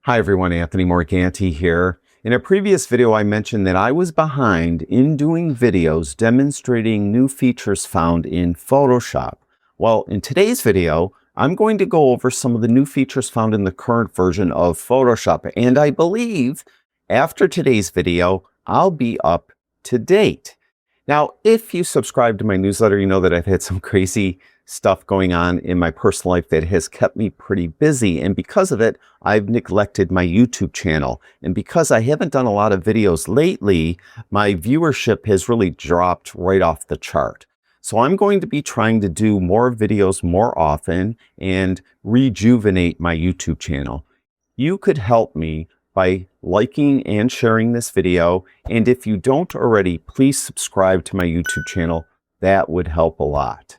Hi everyone, Anthony Morganti here. In a previous video, I mentioned that I was behind in doing videos demonstrating new features found in Photoshop. Well, in today's video, I'm going to go over some of the new features found in the current version of Photoshop. And I believe after today's video, I'll be up to date. Now, if you subscribe to my newsletter, you know that I've had some crazy stuff going on in my personal life that has kept me pretty busy. And because of it, I've neglected my YouTube channel. And because I haven't done a lot of videos lately, my viewership has really dropped right off the chart. So I'm going to be trying to do more videos more often and rejuvenate my YouTube channel. You could help me by liking and sharing this video. And if you don't already, please subscribe to my YouTube channel. That would help a lot.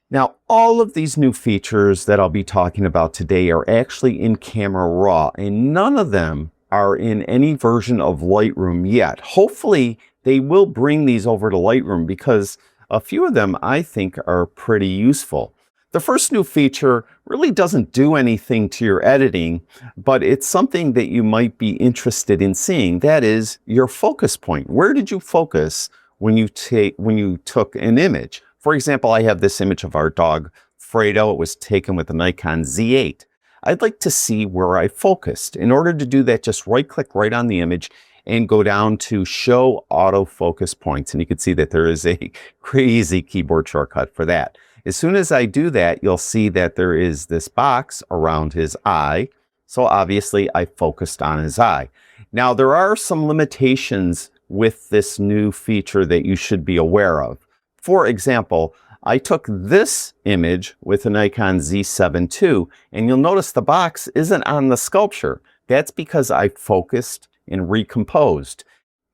Now, all of these new features that I'll be talking about today are actually in Camera Raw, and none of them are in any version of Lightroom yet. Hopefully, they will bring these over to Lightroom because a few of them I think are pretty useful. The first new feature really doesn't do anything to your editing, but it's something that you might be interested in seeing. That is your focus point. Where did you focus when you took an image? For example, I have this image of our dog, Fredo. It was taken with a Nikon Z8. I'd like to see where I focused. In order to do that, just right-click right on the image and go down to Show Autofocus Points. And you can see that there is a crazy keyboard shortcut for that. As soon as I do that, you'll see that there is this box around his eye. So obviously, I focused on his eye. Now, there are some limitations with this new feature that you should be aware of. For example, I took this image with a Nikon Z7 II, and you'll notice the box isn't on the sculpture. That's because I focused and recomposed.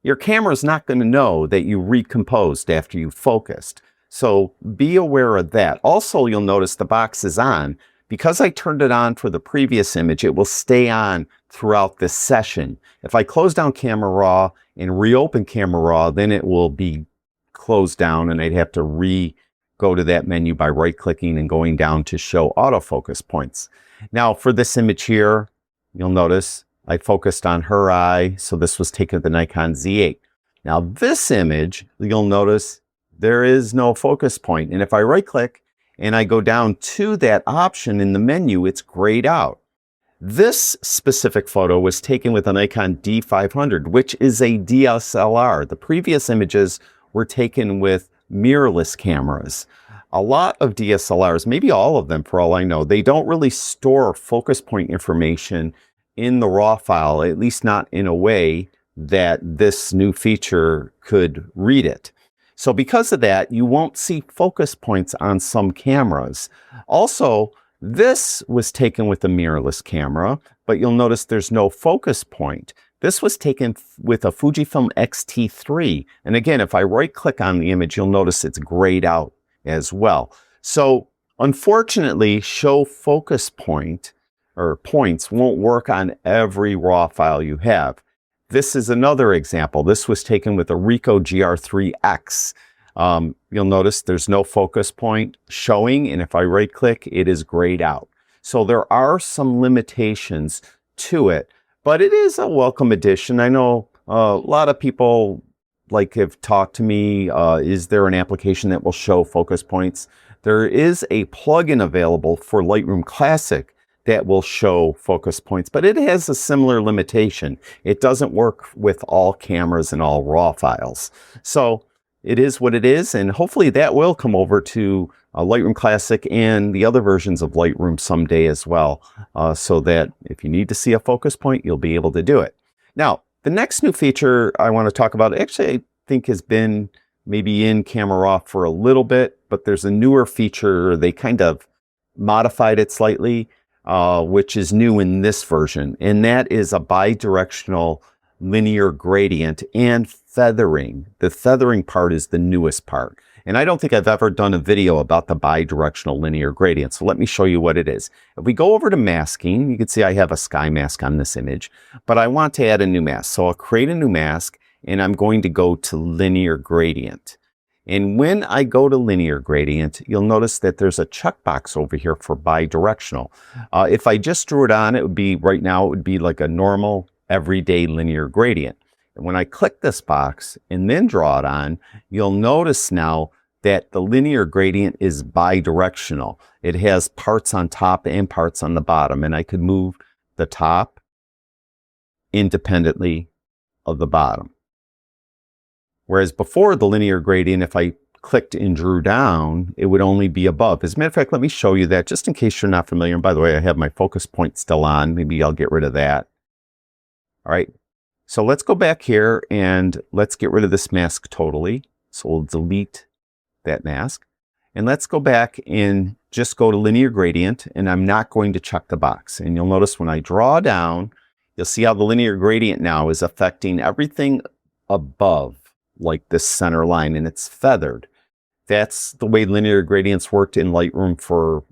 Your camera's not going to know that you recomposed after you focused. So be aware of that. Also, you'll notice the box is on. Because I turned it on for the previous image, it will stay on throughout this session. If I close down Camera Raw and reopen Camera Raw, then it will be closed down and I'd have to go to that menu by right-clicking and going down to Show Autofocus Points. Now, for this image here, you'll notice I focused on her eye, so this was taken with the Nikon Z8. Now, this image, you'll notice there is no focus point. And if I right-click and I go down to that option in the menu, it's grayed out. This specific photo was taken with a Nikon D500, which is a DSLR. The previous images were taken with mirrorless cameras. A lot of DSLRs, maybe all of them for all I know, they don't really store focus point information in the RAW file, at least not in a way that this new feature could read it. So because of that, you won't see focus points on some cameras. Also, this was taken with a mirrorless camera, but you'll notice there's no focus point. This was taken with a Fujifilm X-T3. And again, if I right-click on the image, you'll notice it's grayed out as well. So unfortunately, Show Focus Point or points won't work on every RAW file you have. This is another example. This was taken with a Ricoh GR3X. You'll notice there's no focus point showing, and if I right-click, it is grayed out. So there are some limitations to it, but it is a welcome addition. I know a lot of people have talked to me, is there an application that will show focus points? There is a plugin available for Lightroom Classic that will show focus points, but it has a similar limitation. It doesn't work with all cameras and all RAW files. So it is what it is, and hopefully that will come over to Lightroom Classic and the other versions of Lightroom someday as well, so that if you need to see a focus point, you'll be able to do it. Now, the next new feature I want to talk about, actually I think has been maybe in Camera Raw for a little bit, but there's a newer feature. They kind of modified it slightly, which is new in this version, and that is a bidirectional linear gradient and feathering. The feathering part is the newest part. And I don't think I've ever done a video about the bidirectional linear gradient. So let me show you what it is. If we go over to masking, you can see I have a sky mask on this image, but I want to add a new mask. So I'll create a new mask and I'm going to go to linear gradient. And when I go to linear gradient, you'll notice that there's a checkbox over here for bidirectional. If I just drew it on, it would be, right now, it would be like a normal everyday linear gradient. And when I click this box and then draw it on, you'll notice now that the linear gradient is bidirectional. It has parts on top and parts on the bottom, and I could move the top independently of the bottom. Whereas before the linear gradient, if I clicked and drew down, it would only be above. As a matter of fact, let me show you that just in case you're not familiar. And by the way, I have my focus point still on. Maybe I'll get rid of that. All right. So let's go back here and let's get rid of this mask totally. So we'll delete that mask. And let's go back and just go to linear gradient, and I'm not going to check the box. And you'll notice when I draw down, you'll see how the linear gradient now is affecting everything above, like this center line, and it's feathered. That's the way linear gradients worked in Lightroom for,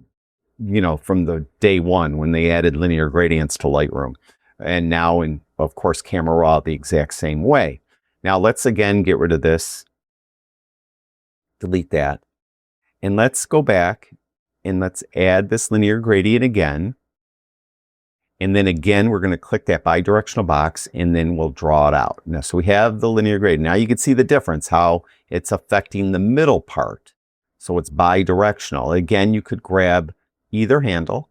from the day one when they added linear gradients to Lightroom. And now in, of course, Camera Raw the exact same way. Now let's again get rid of this, delete that, and let's go back and let's add this linear gradient again. And then again, we're going to click that bidirectional box and then we'll draw it out. Now, so we have the linear gradient. Now you can see the difference, how it's affecting the middle part. So it's bidirectional. Again, you could grab either handle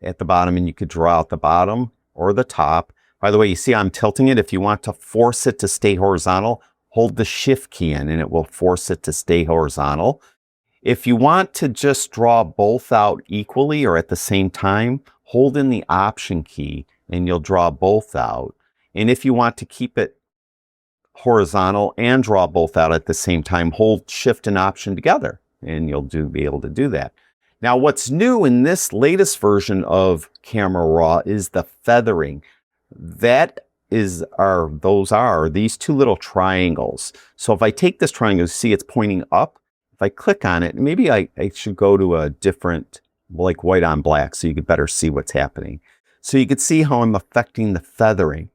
at the bottom and you could draw out the bottom or the top. By the way, you see I'm tilting it. If you want to force it to stay horizontal, hold the shift key in and it will force it to stay horizontal. If you want to just draw both out equally or at the same time, hold in the option key and you'll draw both out. And if you want to keep it horizontal and draw both out at the same time, hold shift and option together and you'll be able to do that. Now, what's new in this latest version of Camera Raw is the feathering. Those are these two little triangles. So if I take this triangle, see it's pointing up. If I click on it, maybe I should go to a different, like white on black, so you could better see what's happening. So you could see how I'm affecting the feathering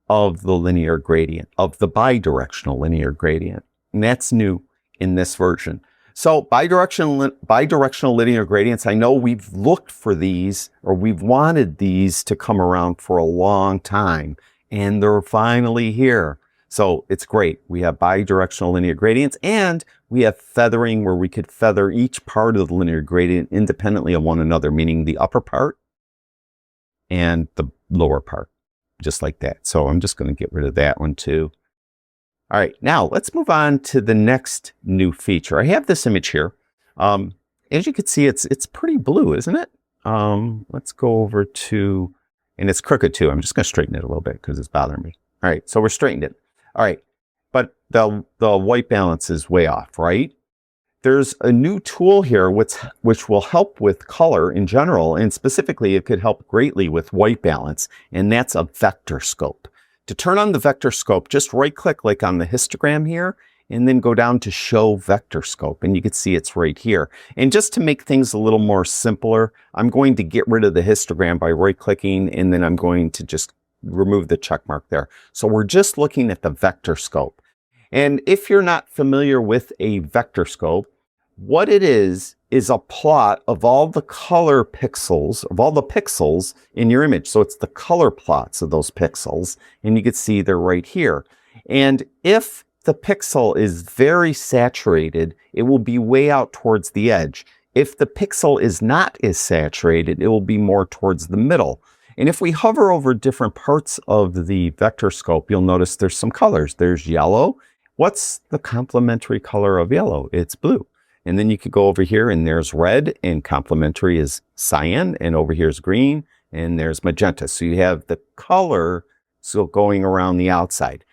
of the linear gradient, of the bidirectional linear gradient. And that's new in this version. So bidirectional linear gradients, I know we've looked for these, or we've wanted these to come around for a long time, and they're finally here. So it's great. We have bidirectional linear gradients, and we have feathering where we could feather each part of the linear gradient independently of one another, meaning the upper part and the lower part, just like that. So I'm just going to get rid of that one too. All right, now let's move on to the next new feature. I have this image here. As you can see, it's pretty blue, isn't it? Let's go over to, and it's crooked too. I'm just going to straighten it a little bit because it's bothering me. All right, so we're straightened it. All right, but the white balance is way off, right? There's a new tool here which will help with color in general, and specifically it could help greatly with white balance, and that's a Vectorscope. To turn on the Vectorscope, just right-click like on the histogram here, and then go down to Show Vectorscope, and you can see it's right here. And just to make things a little more simpler, I'm going to get rid of the histogram by right-clicking, and then I'm going to just remove the check mark there. So we're just looking at the Vectorscope. And if you're not familiar with a Vectorscope, what it is a plot of all the color pixels, of all the pixels in your image. So it's the color plots of those pixels, and you can see they're right here. And if the pixel is very saturated, it will be way out towards the edge. If the pixel is not as saturated, it will be more towards the middle. And if we hover over different parts of the Vectorscope, you'll notice there's some colors. There's yellow. What's the complementary color of yellow? It's blue. And then you could go over here and there's red, and complementary is cyan, and over here is green, and there's magenta. So you have the color going around the outside.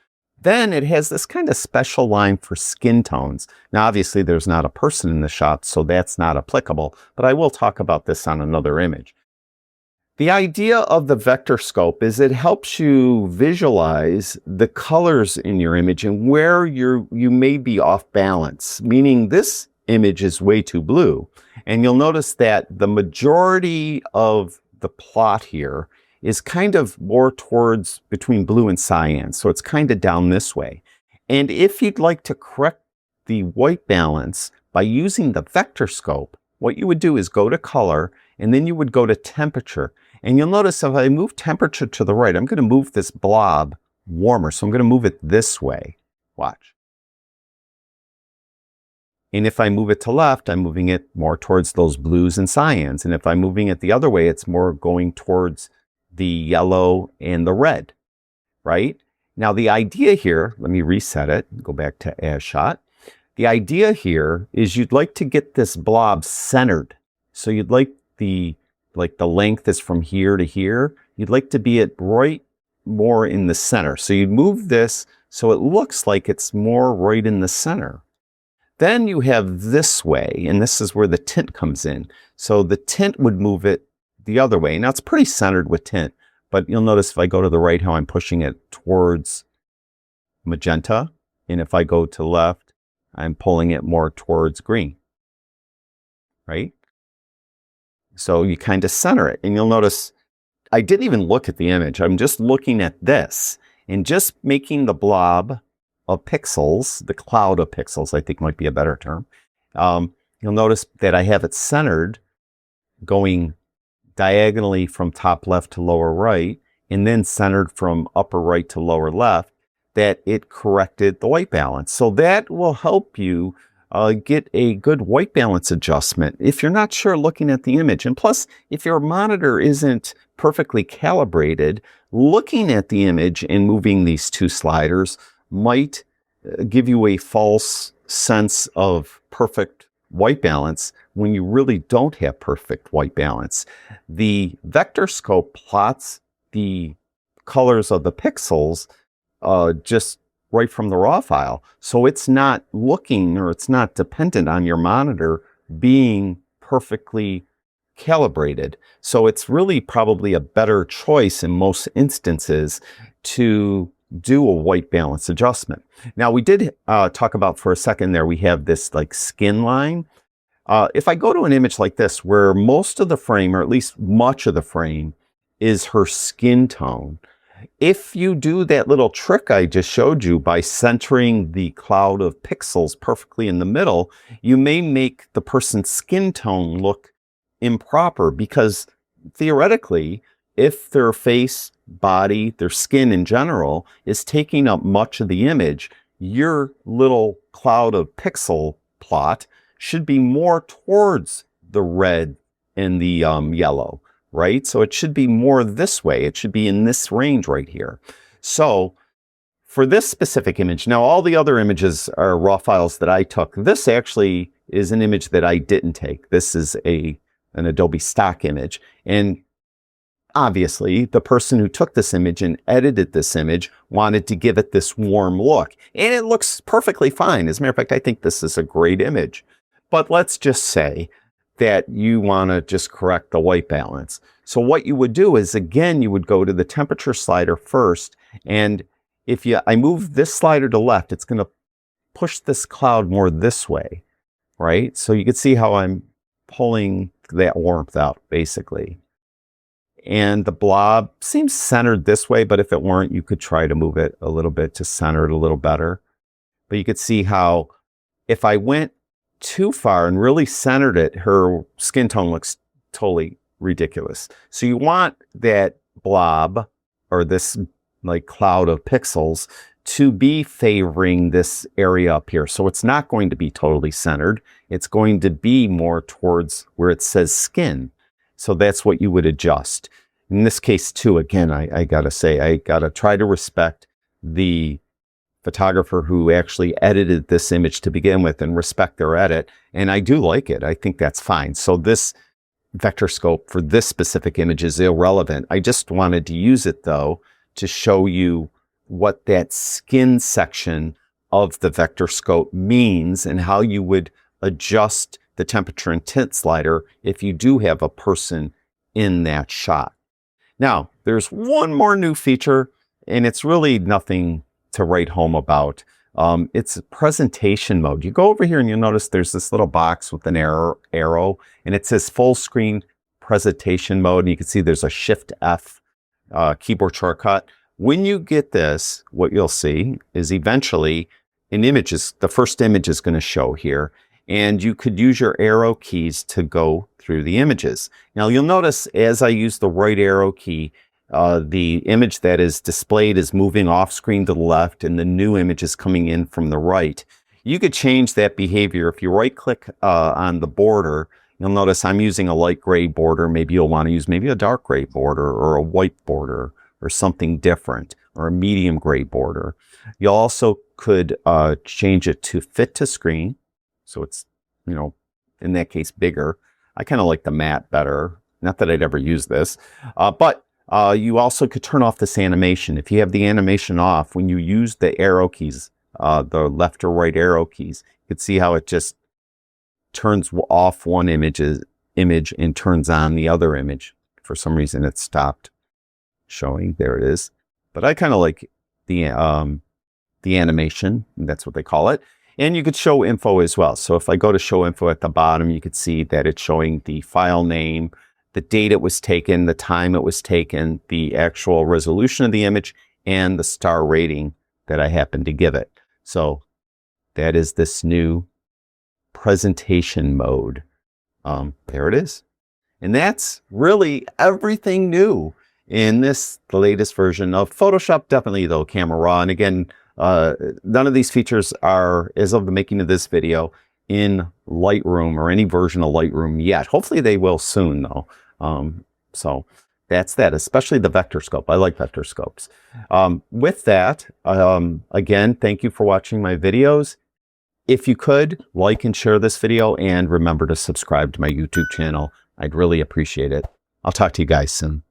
Then it has this kind of special line for skin tones. Now, obviously there's not a person in the shot, so that's not applicable, but I will talk about this on another image. The idea of the Vectorscope is it helps you visualize the colors in your image and where you may be off balance, meaning this image is way too blue. And you'll notice that the majority of the plot here is kind of more towards between blue and cyan. So it's kind of down this way. And if you'd like to correct the white balance by using the Vectorscope, what you would do is go to color, and then you would go to temperature. And you'll notice if I move temperature to the right, I'm going to move this blob warmer. So I'm going to move it this way. Watch. And if I move it to left, I'm moving it more towards those blues and cyans. And if I'm moving it the other way, it's more going towards the yellow and the red, right? Now the idea here, let me reset it, go back to as shot. The idea here is you'd like to get this blob centered. So you'd like the length is from here to here. You'd like to be it right more in the center. So you'd move this so it looks like it's more right in the center. Then you have this way, and this is where the tint comes in. So the tint would move it the other way. Now it's pretty centered with tint, but you'll notice if I go to the right how I'm pushing it towards magenta. And if I go to left, I'm pulling it more towards green, right? So you kind of center it. And you'll notice I didn't even look at the image. I'm just looking at this and just making the blob of pixels, the cloud of pixels, I think might be a better term. You'll notice that I have it centered going diagonally from top left to lower right, and then centered from upper right to lower left, that it corrected the white balance. So that will help you get a good white balance adjustment if you're not sure looking at the image. And plus, if your monitor isn't perfectly calibrated, looking at the image and moving these two sliders might give you a false sense of perfect white balance when you really don't have perfect white balance. The Vectorscope plots the colors of the pixels just right from the raw file. So it's not looking, or it's not dependent on your monitor being perfectly calibrated. So it's really probably a better choice in most instances to do a white balance adjustment. Now we did talk about for a second there, we have this like skin line. If I go to an image like this where most of the frame, or at least much of the frame, is her skin tone, if you do that little trick I just showed you by centering the cloud of pixels perfectly in the middle, you may make the person's skin tone look improper, because theoretically, if their face, body, their skin in general is taking up much of the image, your little cloud of pixel plot should be more towards the red and the yellow, right? So it should be more this way. It should be in this range right here. So for this specific image, now all the other images are raw files that I took. This actually is an image that I didn't take. This is an Adobe stock image. And obviously, the person who took this image and edited this image wanted to give it this warm look. And it looks perfectly fine. As a matter of fact, I think this is a great image. But let's just say that you want to just correct the white balance. So what you would do is, again, you would go to the temperature slider first. And if I move this slider to left, it's going to push this cloud more this way, right? So you can see how I'm pulling that warmth out, basically. And the blob seems centered this way, but if it weren't, you could try to move it a little bit to center it a little better. But you could see how if I went too far and really centered it, her skin tone looks totally ridiculous. So you want that blob, or this like cloud of pixels, to be favoring this area up here. So it's not going to be totally centered. It's going to be more towards where it says skin. So that's what you would adjust. In this case too, again, I gotta say, I gotta try to respect the photographer who actually edited this image to begin with and respect their edit. And I do like it. I think that's fine. So this Vectorscope for this specific image is irrelevant. I just wanted to use it though to show you what that skin section of the Vectorscope means and how you would adjust the temperature and tint slider if you do have a person in that shot. Now, there's one more new feature, and it's really nothing to write home about. It's presentation mode. You go over here and you'll notice there's this little box with an arrow, and it says full screen presentation mode. And you can see there's a Shift F keyboard shortcut. When you get this, what you'll see is eventually the first image is going to show here. And you could use your arrow keys to go through the images. Now you'll notice as I use the right arrow key, the image that is displayed is moving off screen to the left and the new image is coming in from the right. You could change that behavior. If you right click on the border, you'll notice I'm using a light gray border. Maybe you'll want to use maybe a dark gray border or a white border or something different, or a medium gray border. You also could change it to fit to screen. So it's, you know, in that case, bigger. I kind of like the matte better. Not that I'd ever use this, but you also could turn off this animation. If you have the animation off, when you use the arrow keys, the left or right arrow keys, you can see how it just turns off one image and turns on the other image. For some reason, it stopped showing. There it is. But I kind of like the animation. That's what they call it. And you could show info as well. So if I go to show info at the bottom, you could see that it's showing the file name, the date it was taken, the time it was taken, the actual resolution of the image, and the star rating that I happen to give it. So that is this new presentation mode. There it is. And that's really everything new in the latest version of Photoshop. Definitely though, Camera Raw. And again, none of these features are, as of the making of this video, in Lightroom or any version of Lightroom yet. Hopefully they will soon though. So that's that, especially the Vectorscope. I like Vectorscopes. With that, again, thank you for watching my videos. If you could, like and share this video, and remember to subscribe to my YouTube channel. I'd really appreciate it. I'll talk to you guys soon.